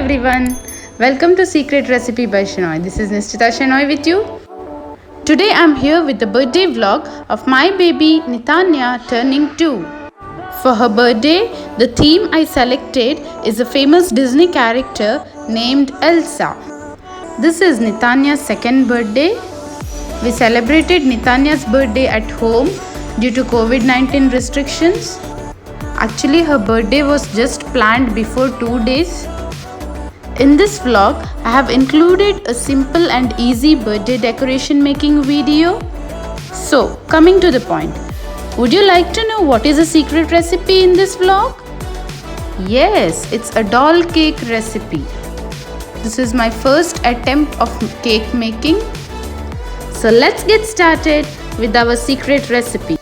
everyone, welcome to Secret Recipe by Shenoy. This is Nishchita Shenoy with you. Today I'm here with the birthday vlog of my baby Nitanya turning 2. For her birthday, the theme I selected is a famous Disney character named Elsa. This is Nitanya's second birthday. We celebrated Nitanya's birthday at home due to COVID-19 restrictions. Actually, her birthday was just planned before 2 days. In this vlog, I have included a simple and easy birthday decoration making video. So, coming to the point, would you like to know what is a secret recipe in this vlog? Yes, it's a doll cake recipe. This is my first attempt of cake making. So let's get started with our secret recipe.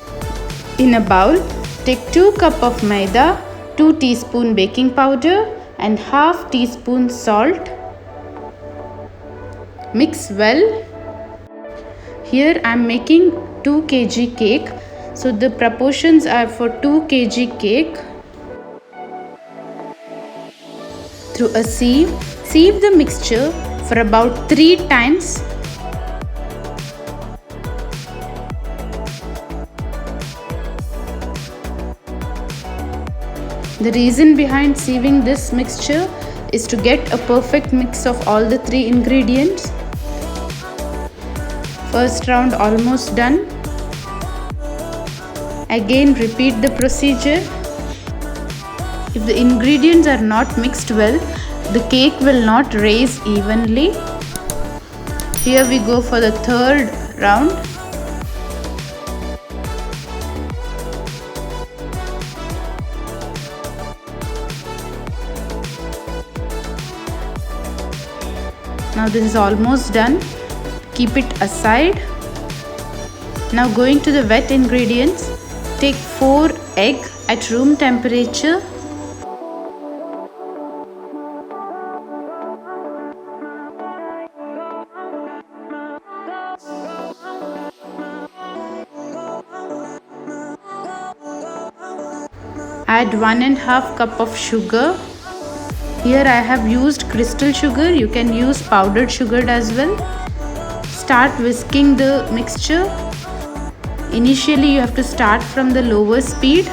In a bowl, take 2 cups of maida, 2 teaspoons baking powder and half teaspoon salt. Mix well. Here I am making 2 kg cake. So the proportions are for 2 kg cake. Through a sieve, sieve the mixture for about 3 times. The reason behind sieving this mixture is to get a perfect mix of all the 3 ingredients. First round almost done. Again repeat the procedure. If the ingredients are not mixed well, the cake will not rise evenly. Here we go for the third round. Now this is almost done. Keep it aside. Now going to the wet ingredients. Take 4 eggs at room temperature. Add 1½ cup of sugar. Here I have used crystal sugar. You can use powdered sugar as well. Start whisking the mixture. Initially you have to start from the lower speed.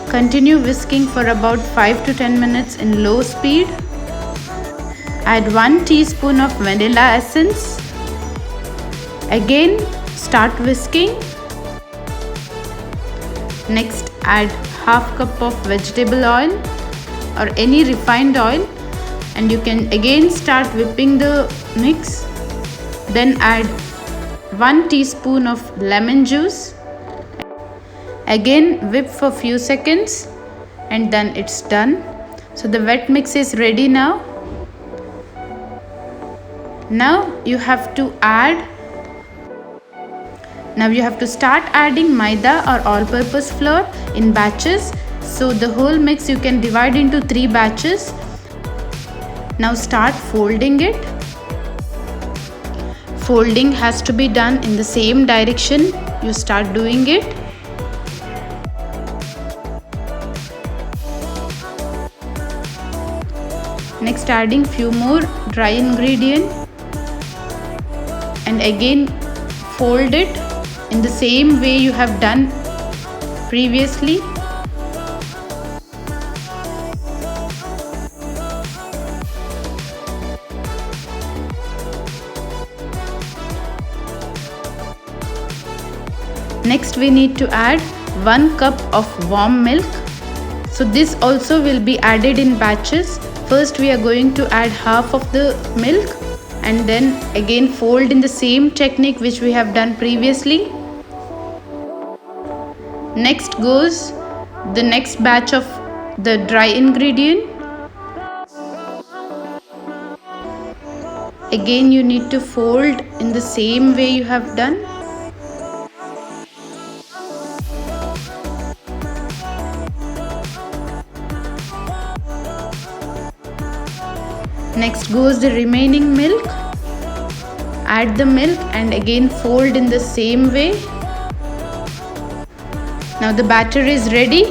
Continue whisking for about 5 to 10 minutes in low speed. Add 1 teaspoon of vanilla essence. Again start whisking. Next add ½ cup of vegetable oil or any refined oil and you can again start whipping the mix. Then add 1 teaspoon of lemon juice. Again whip for few seconds and then it's done. So the wet mix is ready now. Now you have to start adding maida or all-purpose flour in batches. So the whole mix you can divide into 3 batches. Now start folding it. Folding has to be done in the same direction you start doing it. Next adding few more dry ingredient and again fold it in the same way you have done previously. Next we need to add 1 cup of warm milk. So this also will be added in batches. First we are going to add half of the milk and then again fold in the same technique which we have done previously. Next goes the next batch of the dry ingredient. Again you need to fold in the same way you have done. Next goes the remaining milk. Add the milk and again fold in the same way. Now the batter is ready.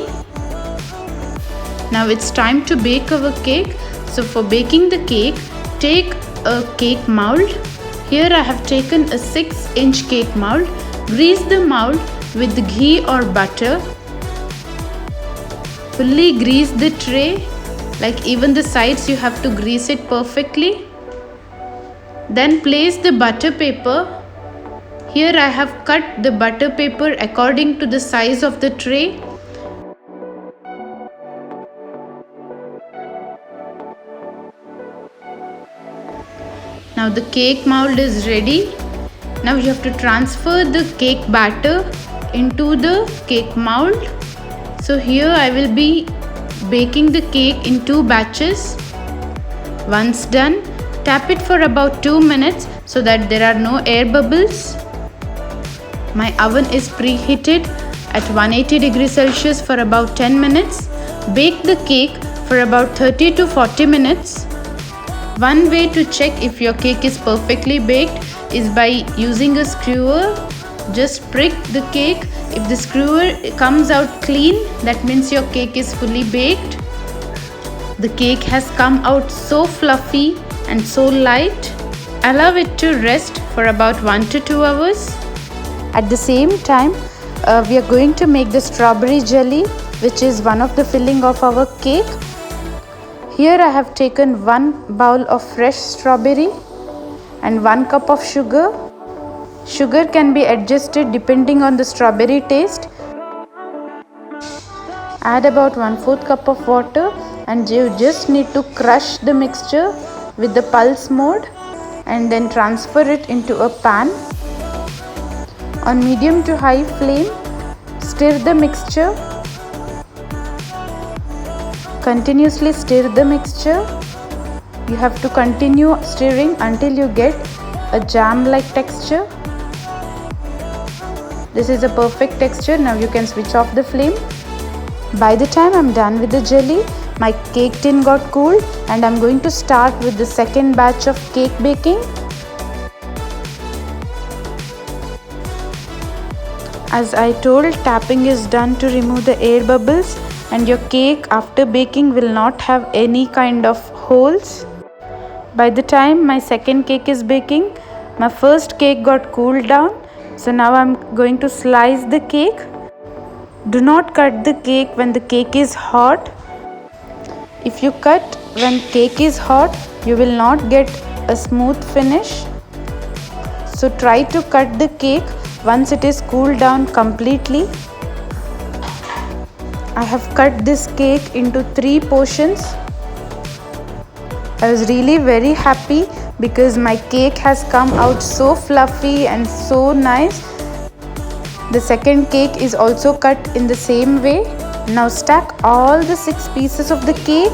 Now it's time to bake our cake. So for baking the cake, take a cake mold. Here I have taken a 6-inch cake mold. Grease the mold with ghee or butter. Fully grease the tray, like even the sides you have to grease it perfectly. Then place the butter paper. Here I have cut the butter paper according to the size of the tray. Now the cake mold is ready. Now you have to transfer the cake batter into the cake mold. So here I will be baking the cake in 2 batches. Once done, tap it for about 2 minutes so that there are no air bubbles. My oven is preheated at 180 degrees Celsius for about 10 minutes. Bake the cake for about 30 to 40 minutes. One way to check if your cake is perfectly baked is by using a skewer. Just prick the cake. If the skewer comes out clean, that means your cake is fully baked. The cake has come out so fluffy and so light. Allow it to rest for about 1 to 2 hours. At the same time, we are going to make the strawberry jelly, which is one of the filling of our cake. Here I have taken 1 bowl of fresh strawberry and 1 cup of sugar. Sugar can be adjusted depending on the strawberry taste. Add about 1/4 cup of water and you just need to crush the mixture with the pulse mode and then transfer it into a pan. On medium to high flame, stir the mixture. Continuously stir the mixture. You have to continue stirring until you get a jam-like texture. This is a perfect texture. Now you can switch off the flame. By the time I'm done with the jelly, my cake tin got cooled and I'm going to start with the second batch of cake baking. As I told, tapping is done to remove the air bubbles, and your cake after baking will not have any kind of holes. By the time my second cake is baking, my first cake got cooled down. So now I'm going to slice the cake. Do not cut the cake when the cake is hot. If you cut when cake is hot, you will not get a smooth finish. So try to cut the cake once it is cooled down completely. I have cut this cake into 3 portions. I was really very happy because my cake has come out so fluffy and so nice. The second cake is also cut in the same way. Now stack all the 6 pieces of the cake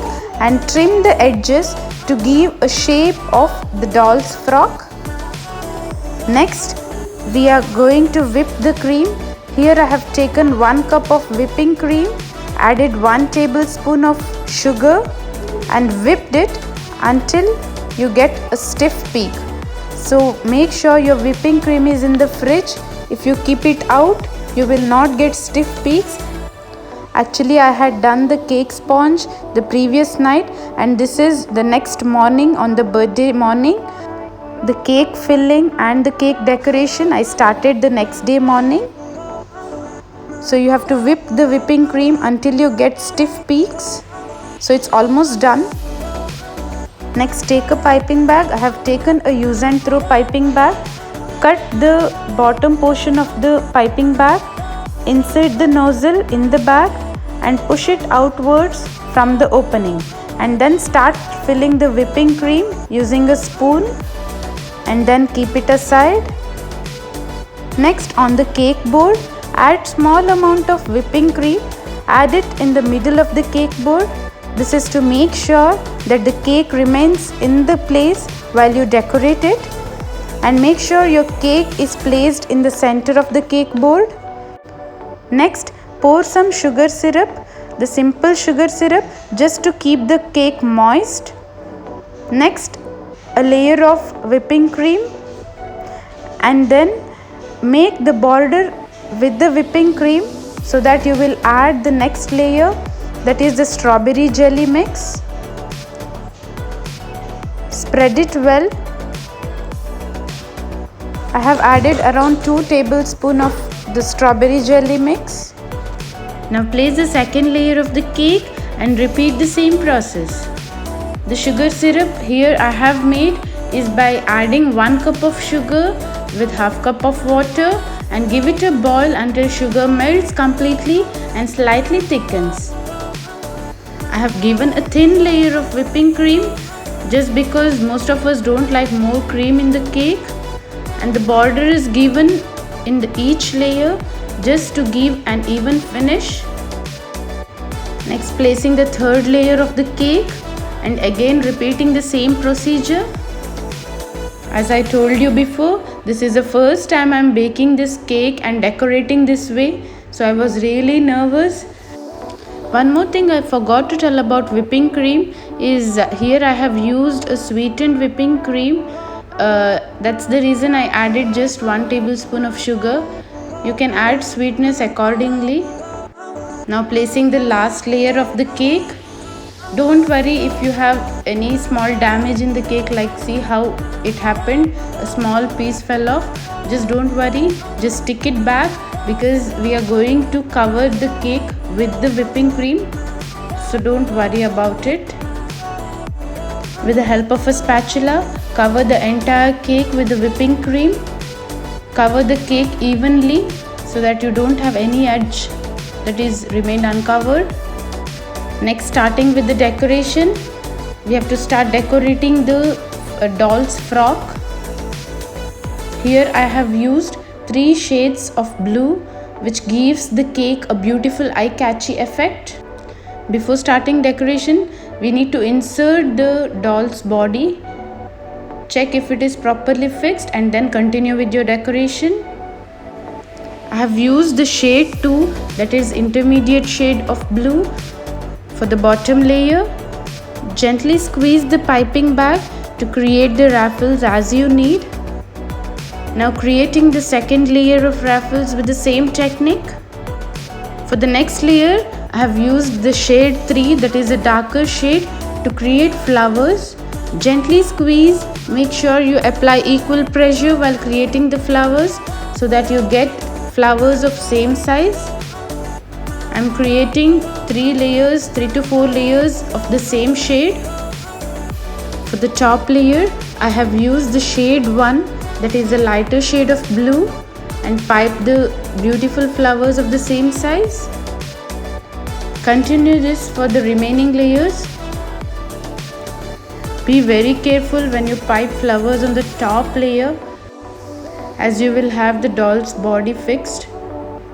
and trim the edges to give a shape of the doll's frock. Next, we are going to whip the cream. Here I have taken 1 cup of whipping cream, added 1 tablespoon of sugar and whipped it until you get a stiff peak. So make sure your whipping cream is in the fridge. If you keep it out, you will not get stiff peaks. Actually, I had done the cake sponge the previous night and this is the next morning, on the birthday morning. The cake filling and the cake decoration I started the next day morning. So you have to whip the whipping cream until you get stiff peaks. So it's almost done. Next, take a piping bag. I have taken a use and throw piping bag. Cut the bottom portion of the piping bag. Insert the nozzle in the bag and push it outwards from the opening. And then start filling the whipping cream using a spoon and then keep it aside. Next, on the cake board, add small amount of whipping cream. Add it in the middle of the cake board. This is to make sure that the cake remains in the place while you decorate it. And make sure your cake is placed in the center of the cake board. Next, pour some sugar syrup, the simple sugar syrup, just to keep the cake moist. Next, a layer of whipping cream and then make the border with the whipping cream so that you will add the next layer, that is the strawberry jelly mix. Spread it well. I have added around 2 tablespoons of the strawberry jelly mix. Now place the second layer of the cake and repeat the same process. The sugar syrup here I have made is by adding 1 cup of sugar with half cup of water and give it a boil until sugar melts completely and slightly thickens. I have given a thin layer of whipping cream just because most of us don't like more cream in the cake, and the border is given in each layer just to give an even finish. Next, placing the third layer of the cake and again repeating the same procedure. As I told you before, this is the first time I am baking this cake and decorating this way, so I was really nervous. One more thing I forgot to tell about whipping cream is here I have used a sweetened whipping cream. That's the reason I added just 1 tablespoon of sugar. You can add sweetness accordingly. Now placing the last layer of the cake. Don't worry if you have any small damage in the cake, like see how it happened, a small piece fell off. Just don't worry, just stick it back because we are going to cover the cake with the whipping cream, so don't worry about it. With the help of a spatula, cover the entire cake with the whipping cream. Cover the cake evenly so that you don't have any edge that is remained uncovered. Next, starting with the decoration, we have to start decorating the doll's frock. Here I have used 3 shades of blue, which gives the cake a beautiful eye-catchy effect. Before starting decoration, we need to insert the doll's body. Check if it is properly fixed and then continue with your decoration. I have used the shade 2, that is intermediate shade of blue, for the bottom layer. Gently squeeze the piping bag to create the raffles as you need. Now creating the second layer of raffles with the same technique. For the next layer, I have used the shade 3, that is a darker shade, to create flowers. Gently squeeze, make sure you apply equal pressure while creating the flowers so that you get flowers of same size. I am creating 3 to 4 layers of the same shade. For the top layer, I have used the shade 1, that is a lighter shade of blue, and pipe the beautiful flowers of the same size. Continue this for the remaining layers. Be very careful when you pipe flowers on the top layer, as you will have the doll's body fixed,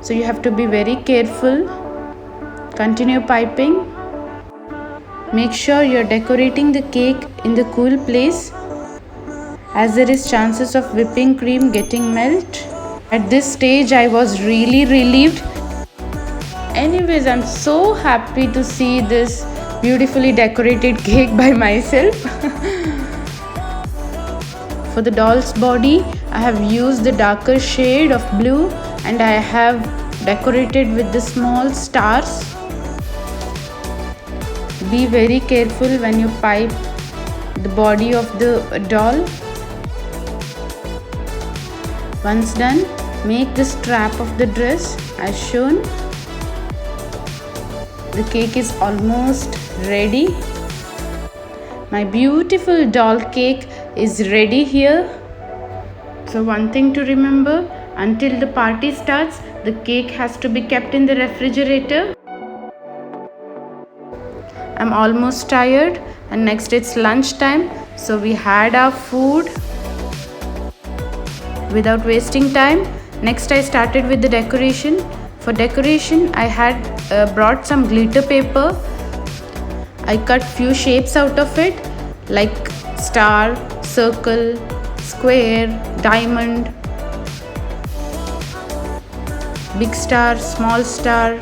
so you have to be very careful. Continue piping. Make sure you are decorating the cake in the cool place, as there is chances of whipping cream getting melt. At this stage I was really relieved. Anyways, I'm so happy to see this beautifully decorated cake by myself. For the doll's body, I have used the darker shade of blue and I have decorated with the small stars. Be very careful when you pipe the body of the doll. Once done, make the strap of the dress as shown. The cake is almost ready. My beautiful doll cake is ready here. So one thing to remember, until the party starts, the cake has to be kept in the refrigerator. I'm almost tired, and next it's lunch time, so we had our food. Without wasting time, next I started with the decoration. For decoration, I had brought some glitter paper. I cut few shapes out of it, like star, circle, square, diamond, big star, small star.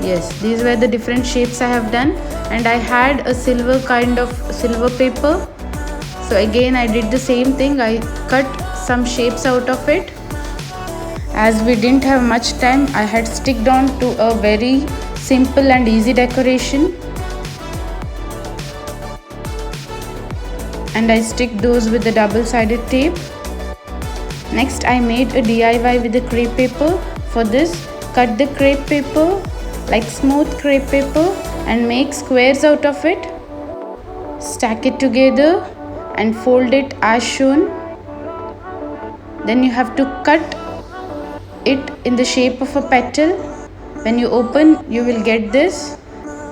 Yes, these were the different shapes I have done, and I had a silver kind of silver paper. So again I did the same thing. I cut some shapes out of it. As we didn't have much time, I had sticked on to a very simple and easy decoration. and I stick those with the double-sided tape. Next, I made a DIY with the crepe paper. For this, cut the crepe paper like smooth crepe paper and make squares out of it. Stack it together and fold it as shown. Then you have to cut it in the shape of a petal. When you open, you will get this.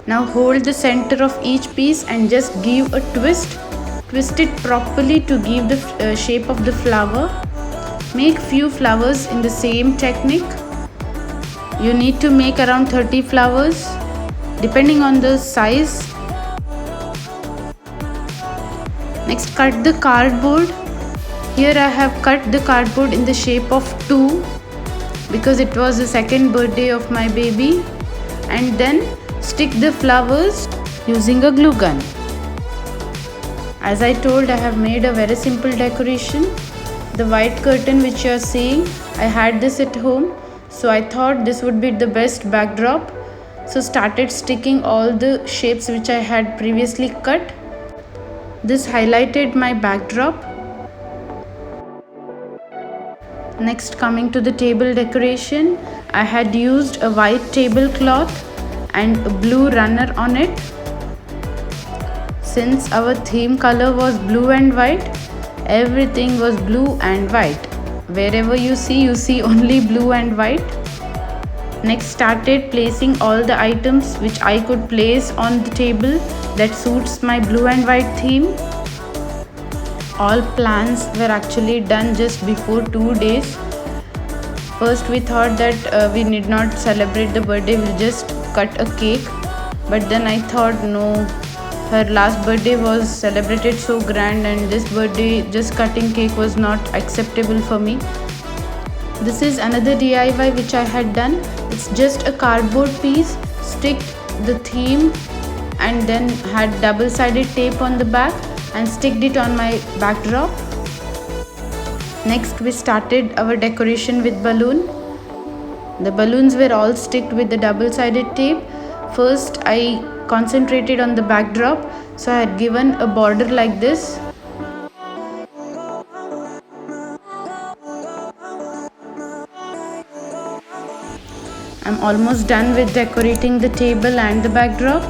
Now hold the center of each piece and just give a twist. Twist it properly to give the shape of the flower. Make few flowers in the same technique. You need to make around 30 flowers depending on the size. Next, cut the cardboard. Here I have cut the cardboard in the shape of 2 because it was the second birthday of my baby, and then stick the flowers using a glue gun. As I told, I have made a very simple decoration. The white curtain which you are seeing, I had this at home, so I thought this would be the best backdrop. So started sticking all the shapes which I had previously cut. This highlighted my backdrop. Next, coming to the table decoration, I had used a white tablecloth and a blue runner on it. Since our theme color was blue and white, everything was blue and white. Wherever you see only blue and white. Next, started placing all the items which I could place on the table that suits my blue and white theme. All plans were actually done just before 2 days. First, we thought that we need not celebrate the birthday, we'll just cut a cake. But then I thought, no, her last birthday was celebrated so grand, and this birthday just cutting cake was not acceptable for me. This is another DIY which I had done. It's just a cardboard piece, sticked the theme and then had double-sided tape on the back and sticked it on my backdrop. Next, we started our decoration with balloon. The balloons were all sticked with the double-sided tape. First, I concentrated on the backdrop, so I had given a border like this. I'm almost done with decorating the table and the backdrop.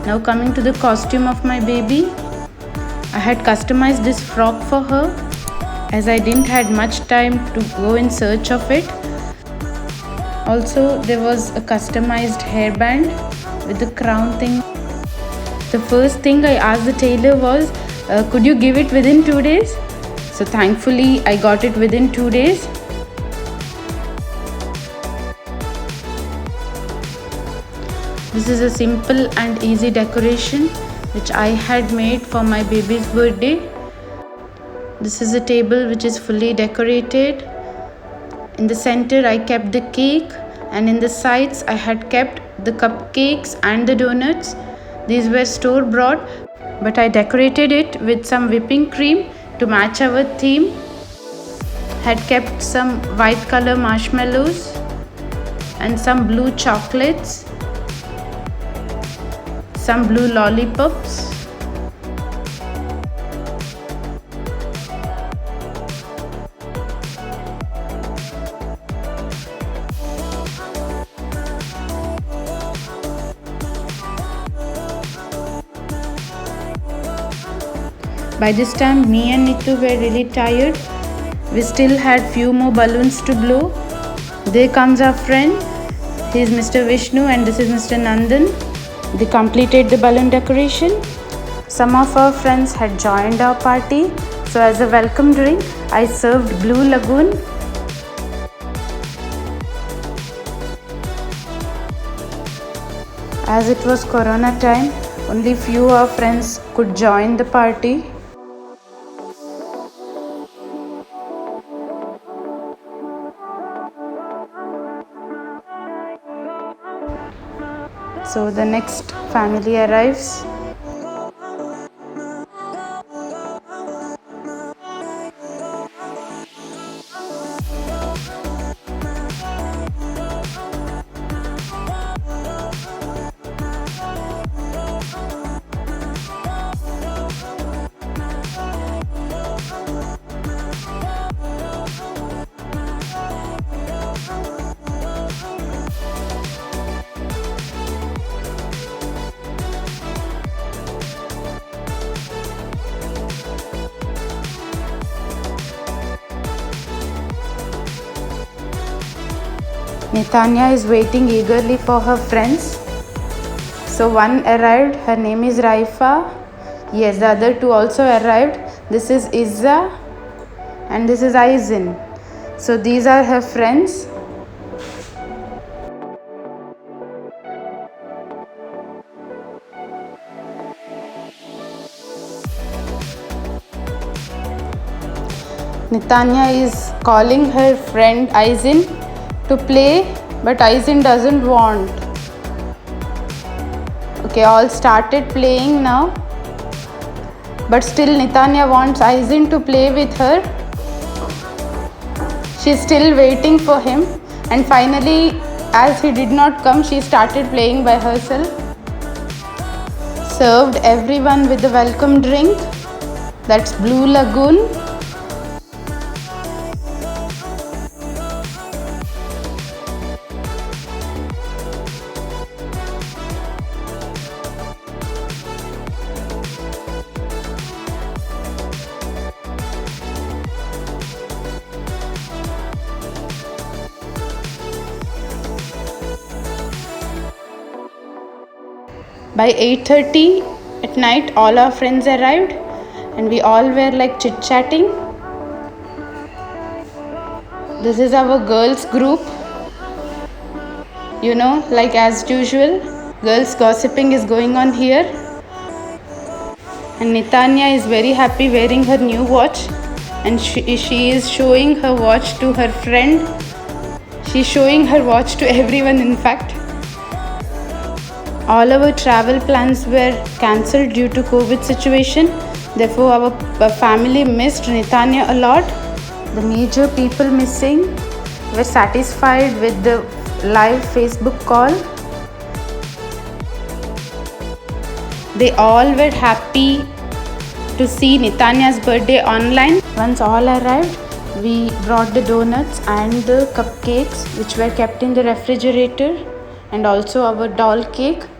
Now coming to the costume of my baby. I had customized this frock for her as I didn't had much time to go in search of it. Also, there was a customized hairband with the crown thing. The first thing I asked the tailor was, could you give it within 2 days? So thankfully, I got it within 2 days. This is a simple and easy decoration which I had made for my baby's birthday. This is a table which is fully decorated. In the center I kept the cake, and in the sides I had kept the cupcakes and the donuts. These were store bought, but I decorated it with some whipping cream to match our theme. Had kept some white color marshmallows and some blue chocolates, some blue lollipops. By this time, me and Nitu were really tired. We still had few more balloons to blow. There comes our friend. He is Mr. Vishnu and this is Mr. Nandan. They completed the balloon decoration. Some of our friends had joined our party. So as a welcome drink, I served Blue Lagoon. As it was Corona time, only few of our friends could join the party. So the next family arrives. Nitanya is waiting eagerly for her friends. So one arrived, her name is Raifa. Yes, the other two also arrived. This is Izza and this is Aizin. So these are her friends. Nitanya is calling her friend Aizin to play, but Aizin doesn't want. Okay, all started playing now, but still Nitanya wants Aizin to play with her. She's still waiting for him, and finally, as he did not come, she started playing by herself. Served everyone with the welcome drink, that's Blue Lagoon. By 8:30 at night, all our friends arrived and we all were like chit-chatting. This is our girls group. You know, like as usual, girls gossiping is going on here. And Nitanya is very happy wearing her new watch, and she is showing her watch to her friend. She's showing her watch to everyone, in fact. All our travel plans were cancelled due to COVID situation. Therefore, our family missed Nitanya a lot. The major people missing were satisfied with the live Facebook call. They all were happy to see Nitanya's birthday online. Once all arrived, we brought the donuts and the cupcakes which were kept in the refrigerator, and also our doll cake.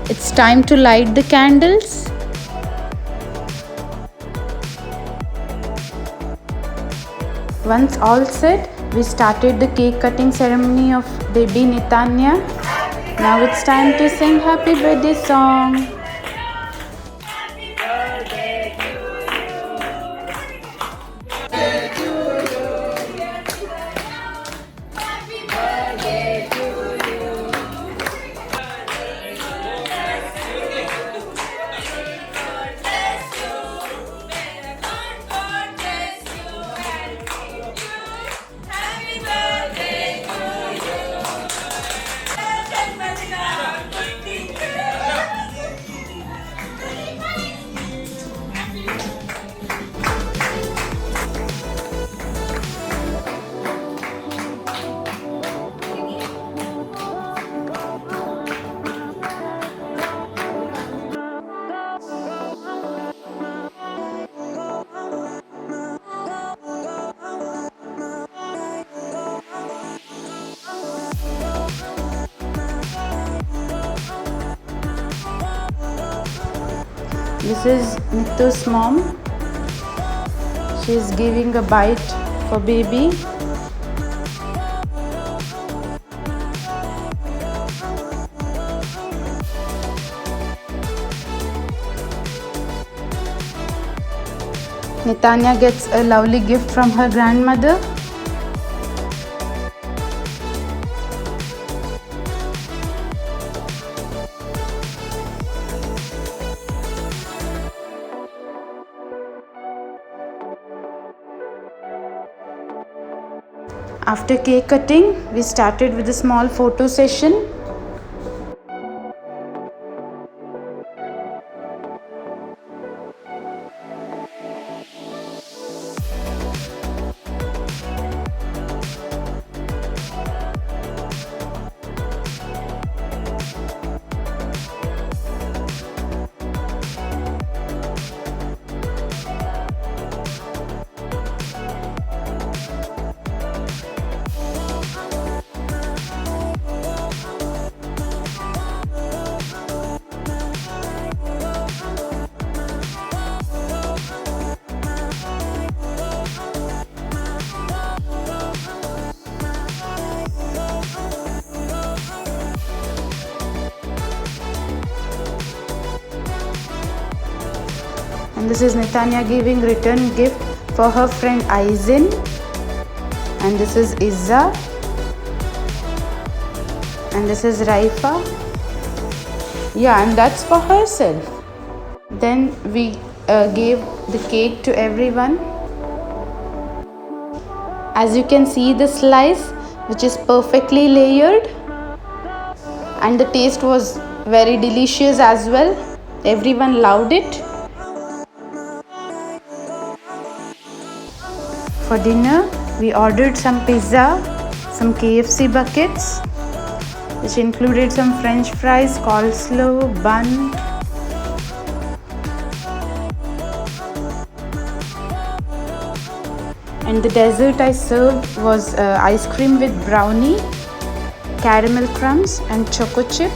It's time to light the candles. Once all set, we started the cake cutting ceremony of baby Nitanya. Now it's time to sing happy birthday song. This is Nittu's mom. She is giving a bite for baby. Nitanya gets a lovely gift from her grandmother. After cake cutting, we started with a small photo session. And this is Nitanya giving return gift for her friend Aizen. And this is Izza. And this is Raifa. Yeah, and that's for herself. Then we gave the cake to everyone. As you can see the slice, which is perfectly layered, and the taste was very delicious as well. Everyone loved it. For dinner, we ordered some pizza, some KFC buckets, which included some French fries, coleslaw, bun. And the dessert I served was ice cream with brownie, caramel crumbs and choco chip.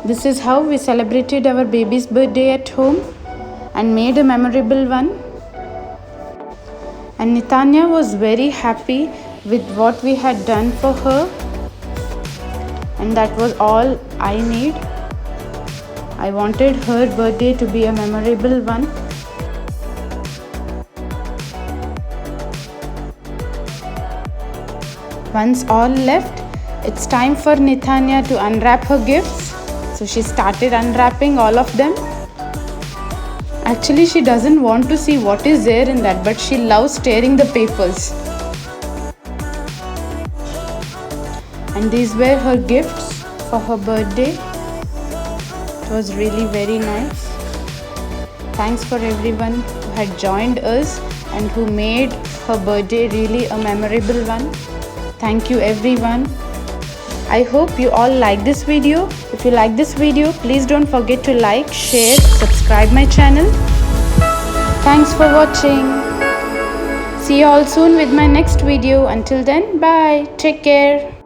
This is how we celebrated our baby's birthday at home and made a memorable one. And Nitanya was very happy with what we had done for her, and that was all I need. I wanted her birthday to be a memorable one. Once all left, it's time for Nitanya to unwrap her gifts. So she started unwrapping all of them. Actually, she doesn't want to see what is there in that, but she loves tearing the papers. And these were her gifts for her birthday. It was really very nice. Thanks for everyone who had joined us and who made her birthday really a memorable one. Thank you everyone. I hope you all like this video. If you like this video, please don't forget to like, share, subscribe my channel. Thanks for watching. See you all soon with my next video. Until then, bye. Take care.